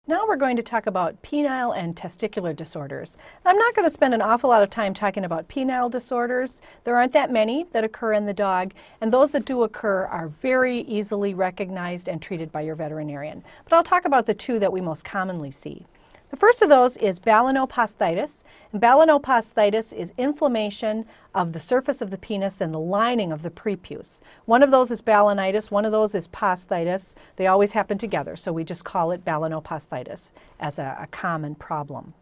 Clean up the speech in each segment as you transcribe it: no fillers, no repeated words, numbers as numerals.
Now we're going to talk about penile and testicular disorders. I'm not going to spend an awful lot of time talking about penile disorders. There aren't that many that occur in the dog, and those that do occur are very easily recognized and treated by your veterinarian. But I'll talk about the two that we most commonly see. The first of those is balanoposthitis. And balanoposthitis is inflammation of the surface of the penis and the lining of the prepuce. One of those is balanitis, one of those is posthitis. They always happen together, so we just call it balanoposthitis as a common problem.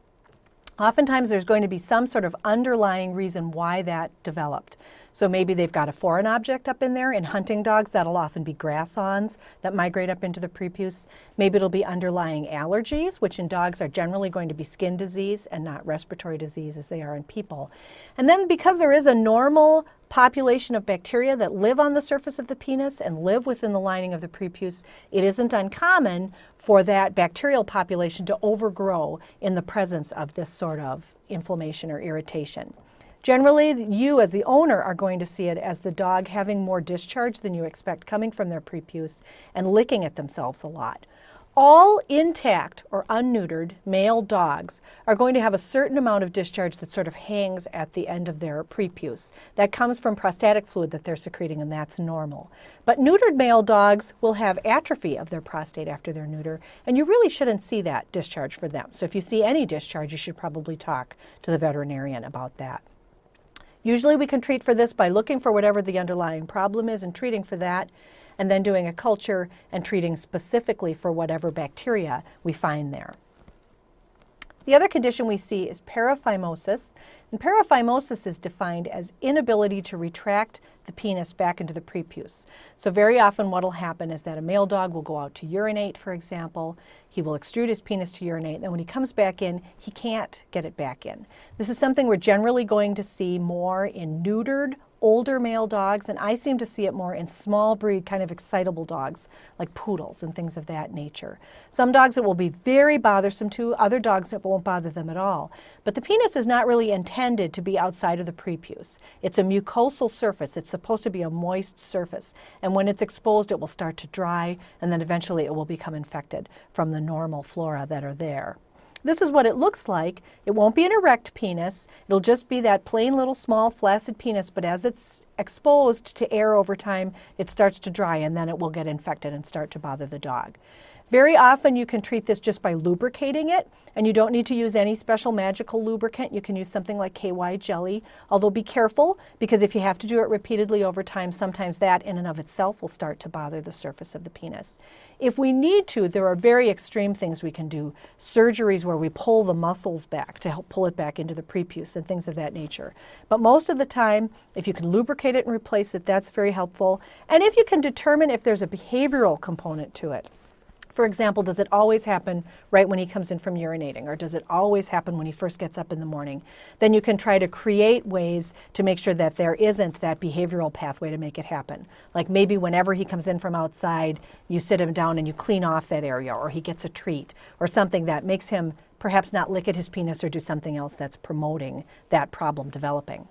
Oftentimes there's going to be some sort of underlying reason why that developed. So maybe they've got a foreign object up in there. In hunting dogs, that'll often be grass-awns that migrate up into the prepuce. Maybe it'll be underlying allergies, which in dogs are generally going to be skin disease and not respiratory disease as they are in people. And then because there is a normal population of bacteria that live on the surface of the penis and live within the lining of the prepuce, it isn't uncommon for that bacterial population to overgrow in the presence of this sort of inflammation or irritation. Generally, you as the owner are going to see it as the dog having more discharge than you expect coming from their prepuce and licking at themselves a lot. All intact or unneutered male dogs are going to have a certain amount of discharge that sort of hangs at the end of their prepuce. That comes from prostatic fluid that they're secreting, and that's normal. But neutered male dogs will have atrophy of their prostate after they're neuter, and you really shouldn't see that discharge for them. So if you see any discharge, you should probably talk to the veterinarian about that. Usually we can treat for this by looking for whatever the underlying problem is and treating for that, and then doing a culture and treating specifically for whatever bacteria we find there. The other condition we see is paraphimosis, and paraphimosis is defined as inability to retract the penis back into the prepuce. So very often what will happen is that a male dog will go out to urinate, for example. He will extrude his penis to urinate, and then when he comes back in, he can't get it back in. This is something we're generally going to see more in neutered, older male dogs, and I seem to see it more in small breed, kind of excitable dogs, like poodles and things of that nature. Some dogs it will be very bothersome to, other dogs it won't bother them at all. But the penis is not really intended to be outside of the prepuce. It's a mucosal surface. It's supposed to be a moist surface, and when it's exposed, it will start to dry, and then eventually it will become infected from the normal flora that are there. This is what it looks like. It won't be an erect penis. It'll just be that plain little small flaccid penis, but as it's exposed to air over time, it starts to dry, and then it will get infected and start to bother the dog. Very often you can treat this just by lubricating it, and you don't need to use any special magical lubricant. You can use something like KY jelly, although be careful, because if you have to do it repeatedly over time, sometimes that in and of itself will start to bother the surface of the penis. If we need to, there are very extreme things we can do, surgeries where we pull the muscles back to help pull it back into the prepuce and things of that nature. But most of the time, if you can lubricate it and replace it, that's very helpful. And if you can determine if there's a behavioral component to it. For example, does it always happen right when he comes in from urinating, or does it always happen when he first gets up in the morning? Then you can try to create ways to make sure that there isn't that behavioral pathway to make it happen. Like maybe whenever he comes in from outside, you sit him down and you clean off that area, or he gets a treat, or something that makes him perhaps not lick at his penis or do something else that's promoting that problem developing.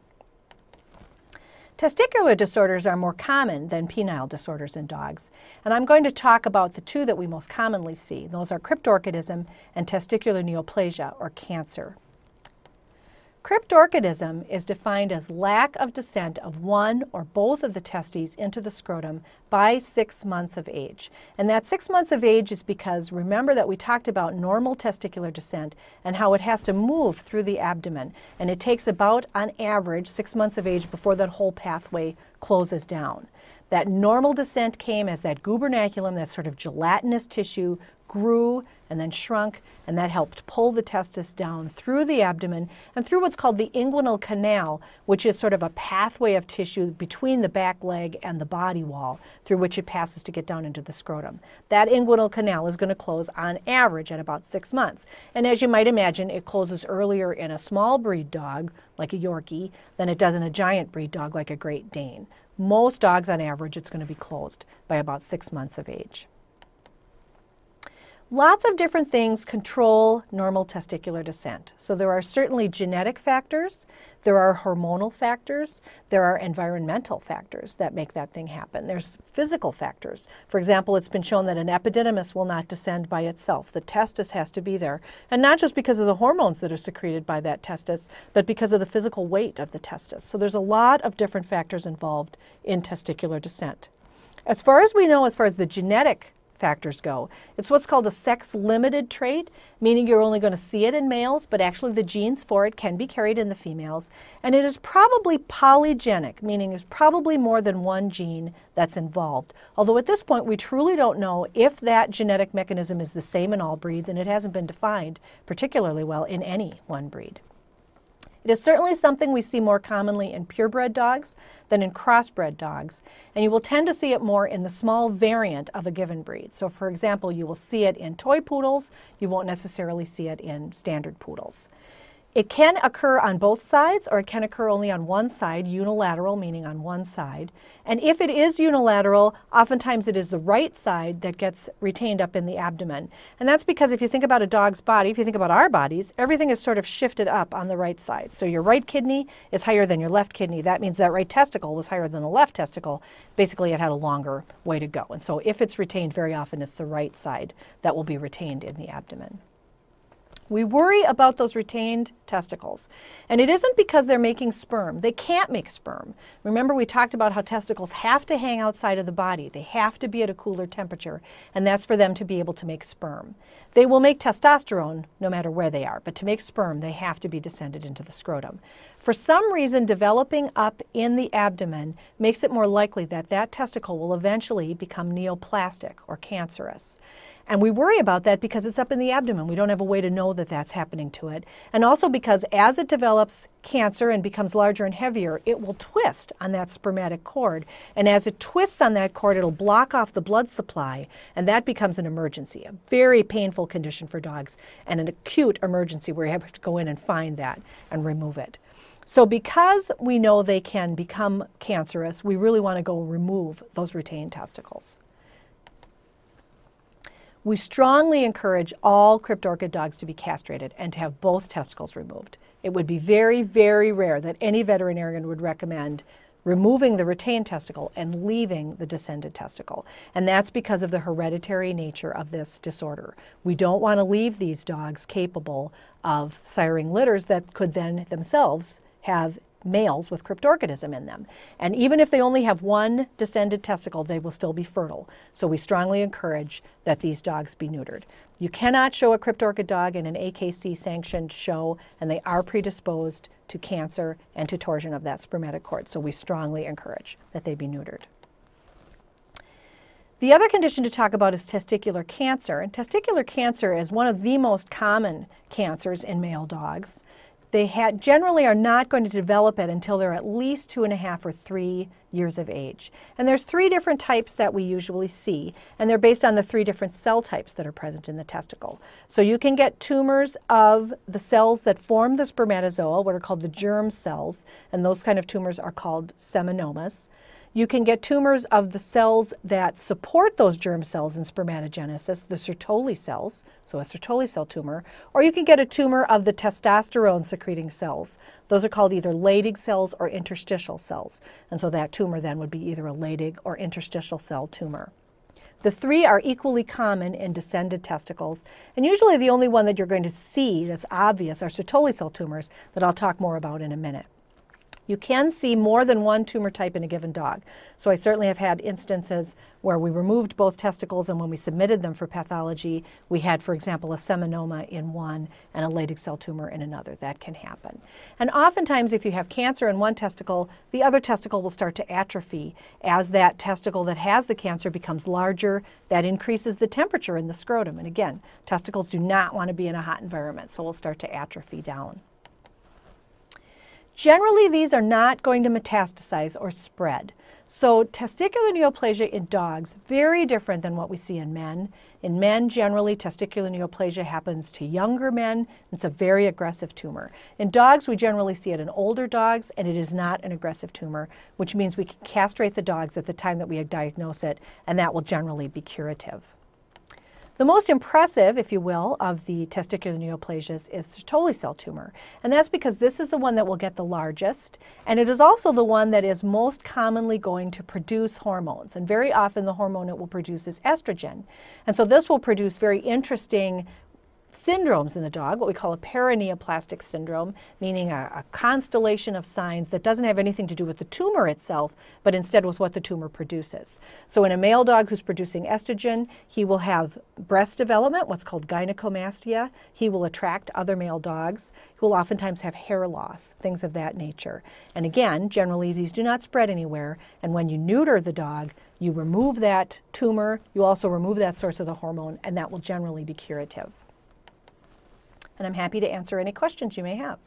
Testicular disorders are more common than penile disorders in dogs, and I'm going to talk about the two that we most commonly see. Those are cryptorchidism and testicular neoplasia, or cancer. Cryptorchidism is defined as lack of descent of one or both of the testes into the scrotum by 6 months of age. And that 6 months of age is because, remember that we talked about normal testicular descent and how it has to move through the abdomen. And it takes about, on average, 6 months of age before that whole pathway closes down. That normal descent came as that gubernaculum, that sort of gelatinous tissue, grew and then shrunk, and that helped pull the testis down through the abdomen and through what's called the inguinal canal, which is sort of a pathway of tissue between the back leg and the body wall through which it passes to get down into the scrotum. That inguinal canal is going to close on average at about 6 months. And as you might imagine, it closes earlier in a small breed dog, like a Yorkie, than it does in a giant breed dog like a Great Dane. Most dogs on average, it's going to be closed by about 6 months of age. Lots of different things control normal testicular descent. So there are certainly genetic factors, there are hormonal factors, there are environmental factors that make that thing happen. There's physical factors. For example, it's been shown that an epididymis will not descend by itself. The testis has to be there. And not just because of the hormones that are secreted by that testis, but because of the physical weight of the testis. So there's a lot of different factors involved in testicular descent. As far as we know, as far as the genetic factors go, it's what's called a sex-limited trait, meaning you're only going to see it in males, but actually the genes for it can be carried in the females. And it is probably polygenic, meaning there's probably more than one gene that's involved. Although at this point we truly don't know if that genetic mechanism is the same in all breeds, and it hasn't been defined particularly well in any one breed. It is certainly something we see more commonly in purebred dogs than in crossbred dogs, and you will tend to see it more in the small variant of a given breed. So for example, you will see it in toy poodles, you won't necessarily see it in standard poodles. It can occur on both sides, or it can occur only on one side, unilateral, meaning on one side. And if it is unilateral, oftentimes it is the right side that gets retained up in the abdomen. And that's because if you think about a dog's body, if you think about our bodies, everything is sort of shifted up on the right side. So your right kidney is higher than your left kidney. That means that right testicle was higher than the left testicle. Basically, it had a longer way to go. And so if it's retained, very often it's the right side that will be retained in the abdomen. We worry about those retained testicles, and it isn't because they're making sperm. They can't make sperm. Remember, we talked about how testicles have to hang outside of the body. They have to be at a cooler temperature, and that's for them to be able to make sperm. They will make testosterone no matter where they are, but to make sperm, they have to be descended into the scrotum. For some reason, developing up in the abdomen makes it more likely that that testicle will eventually become neoplastic or cancerous. And we worry about that because it's up in the abdomen. We don't have a way to know that that's happening to it. And also because as it develops cancer and becomes larger and heavier, it will twist on that spermatic cord. And as it twists on that cord, it'll block off the blood supply, and that becomes an emergency, a very painful condition for dogs, and an acute emergency where you have to go in and find that and remove it. So because we know they can become cancerous, we really want to go remove those retained testicles. We strongly encourage all cryptorchid dogs to be castrated and to have both testicles removed. It would be very, very rare that any veterinarian would recommend removing the retained testicle and leaving the descended testicle. And that's because of the hereditary nature of this disorder. We don't want to leave these dogs capable of siring litters that could then themselves have males with cryptorchidism in them. And even if they only have one descended testicle, they will still be fertile. So we strongly encourage that these dogs be neutered. You cannot show a cryptorchid dog in an AKC-sanctioned show, and they are predisposed to cancer and to torsion of that spermatic cord. So we strongly encourage that they be neutered. The other condition to talk about is testicular cancer. And testicular cancer is one of the most common cancers in male dogs. They generally are not going to develop it until they're at least 2.5 or 3 years of age. And there's 3 different types that we usually see, and they're based on the 3 different cell types that are present in the testicle. So you can get tumors of the cells that form the spermatozoa, what are called the germ cells, and those kind of tumors are called seminomas. You can get tumors of the cells that support those germ cells in spermatogenesis, the Sertoli cells, so a Sertoli cell tumor, or you can get a tumor of the testosterone-secreting cells. Those are called either Leydig cells or interstitial cells, and so that tumor then would be either a Leydig or interstitial cell tumor. The 3 are equally common in descended testicles, and usually the only one that you're going to see that's obvious are Sertoli cell tumors that I'll talk more about in a minute. You can see more than one tumor type in a given dog. So I certainly have had instances where we removed both testicles, and when we submitted them for pathology, we had, for example, a seminoma in one and a Leydig cell tumor in another. That can happen. And oftentimes, if you have cancer in one testicle, the other testicle will start to atrophy. As that testicle that has the cancer becomes larger, that increases the temperature in the scrotum. And again, testicles do not want to be in a hot environment, so we'll start to atrophy down. Generally, these are not going to metastasize or spread. So testicular neoplasia in dogs, very different than what we see in men. In men, generally, testicular neoplasia happens to younger men. It's a very aggressive tumor. In dogs, we generally see it in older dogs, and it is not an aggressive tumor, which means we can castrate the dogs at the time that we diagnose it, and that will generally be curative. The most impressive, if you will, of the testicular neoplasias is Sertoli cell tumor. And that's because this is the one that will get the largest, and it is also the one that is most commonly going to produce hormones. And very often the hormone it will produce is estrogen. And so this will produce very interesting syndromes in the dog, what we call a paraneoplastic syndrome, meaning a constellation of signs that doesn't have anything to do with the tumor itself, but instead with what the tumor produces. So in a male dog who's producing estrogen, he will have breast development, what's called gynecomastia. He will attract other male dogs. He will oftentimes have hair loss, things of that nature. And again, generally these do not spread anywhere, and when you neuter the dog, you remove that tumor, you also remove that source of the hormone, and that will generally be curative. And I'm happy to answer any questions you may have.